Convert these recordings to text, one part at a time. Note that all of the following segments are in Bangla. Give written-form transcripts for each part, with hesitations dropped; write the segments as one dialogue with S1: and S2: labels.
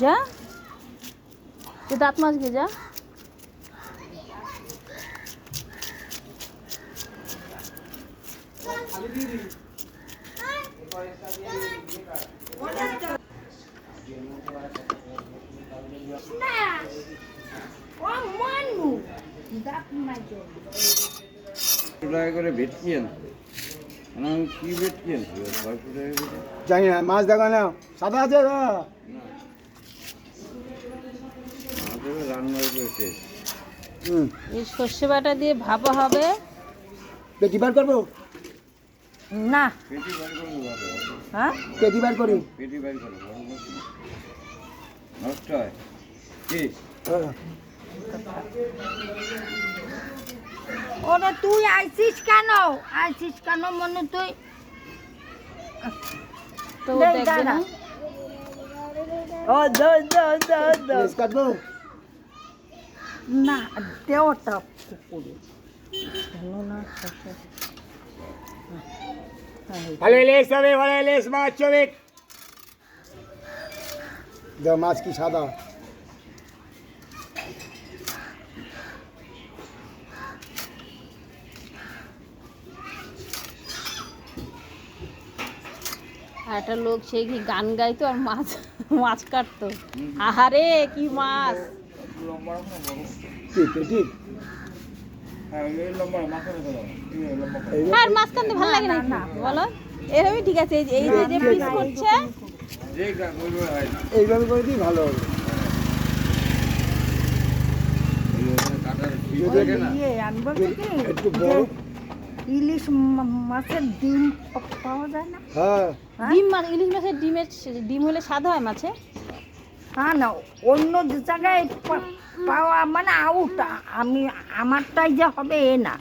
S1: যা, তুই দাঁত মাজকে যা।
S2: করে ভেটকি আনছে, কি ভেটকি আনছে? 500 টাকা করে।
S3: জানি না, মাছ দেখা না সাদা আছে না?
S2: আমাদের রান্নার করেছে।
S1: এই সর্ষে বাটা দিয়ে ভাপা হবে।
S3: পেটি বার করবো?
S1: না,
S2: পেটি বার করবো ভালো হবে।
S1: হ্যাঁ
S3: পেটি বার করি।
S2: পেটি বার করবো বড় মাছ না। নষ্ট হয় কি?
S3: হ্যাঁ।
S4: ওরে তুই আইছিস কেন? আইছিস কেন মনে তুই?
S1: তো
S4: দেখ,
S1: দেখবে
S4: দাঁড়া।
S1: না।
S4: ও দো
S3: লেজ কাটবো?
S4: না দেওয়াটা পুকুরে জানো না সর্ষে।
S3: ভালো লেজ হবে, ভালো লেজ মাছ চবে। দেখ মাছ কি সাদা।
S1: আর একটা লোক সেই কি গান গাইতো আর মাছ মাছ কাটতো। আহারে কি মাছ!
S2: লম্বা না বড়?
S3: কি পেটি?
S2: হ্যাঁ এই লম্বা মাছের কথা। এই লম্বা করে।
S1: আর মাছ কাটতে ভালো লাগে না বলো? এভাবেই ঠিক আছে। এই যে যে পিস করছে,
S2: যে গা করবে হয় না।
S3: এইভাবে করে দিই ভালো হবে।
S2: এই ওখানে কাটার ঠিক
S3: যদি
S2: থাকে না।
S4: ইয়ে আমি বলছি কি
S3: একটু বড়।
S4: ইলিশ মাছের ডিম পাওয়া যায় না?
S3: হ্যাঁ
S1: ডিম মাছ, ইলিশ মাছের ডিম হলে স্বাদ হয় মাছে।
S4: হ্যাঁ না, অন্য জায়গায় পাওয়া মানে আউট। আমি আমারটাই যে হবে এ না।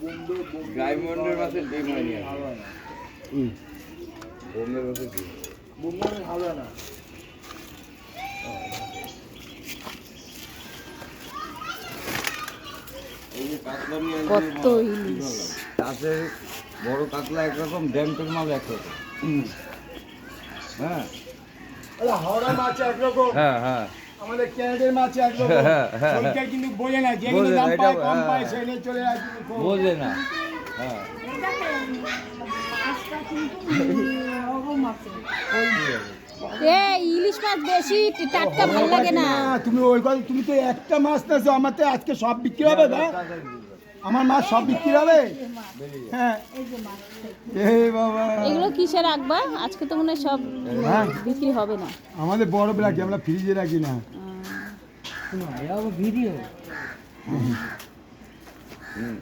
S2: ডায়মন্ডের মাছের ডিম হয়নি আর। বোম্বের মাছের ডিম।
S3: বুমরা ভালো না।
S2: এই যে কাতলা নিয়ে
S1: কত ইলিশ!
S2: চাষের বড় কাতলা একরকম, ড্যাম্পের মাছ একরকম। হ্যাঁ
S3: হাওড়া মাছ একরকম,
S2: হ্যাঁ হ্যাঁ
S3: আমাদের ক্যানাডের মাছ একরকম।
S2: হ্যাঁ, হ্যাঁ।
S3: ওইটা কিন্তু বোঝে না, যেখানে
S2: বোঝে না,
S3: দাম
S2: এটা,
S3: পায় কম
S2: হ্যাঁ।
S3: পায় সেখানে চলে আসে।
S2: বোঝে না। হ্যাঁ
S4: মাছটা কিন্তু নরম আছে।
S1: ইলিশ মাছ বেশি টাটকা ভালো লাগে না।
S3: তুমি ওই কথা, তুমি তো একটা মাছ নেছো, আমার তো আজকে সব বিক্রি হবে না? আমার মাছ সব বিক্রি হবে। হ্যাঁ এই বাবা,
S1: এগুলো কিসে রাখবা? আজকে তো মনে হয় সব
S3: হ্যাঁ।
S1: বিক্রি হবে না।
S3: আমাদের বড় রাখি, আমরা ফ্রিজে রাখি না।
S2: হুম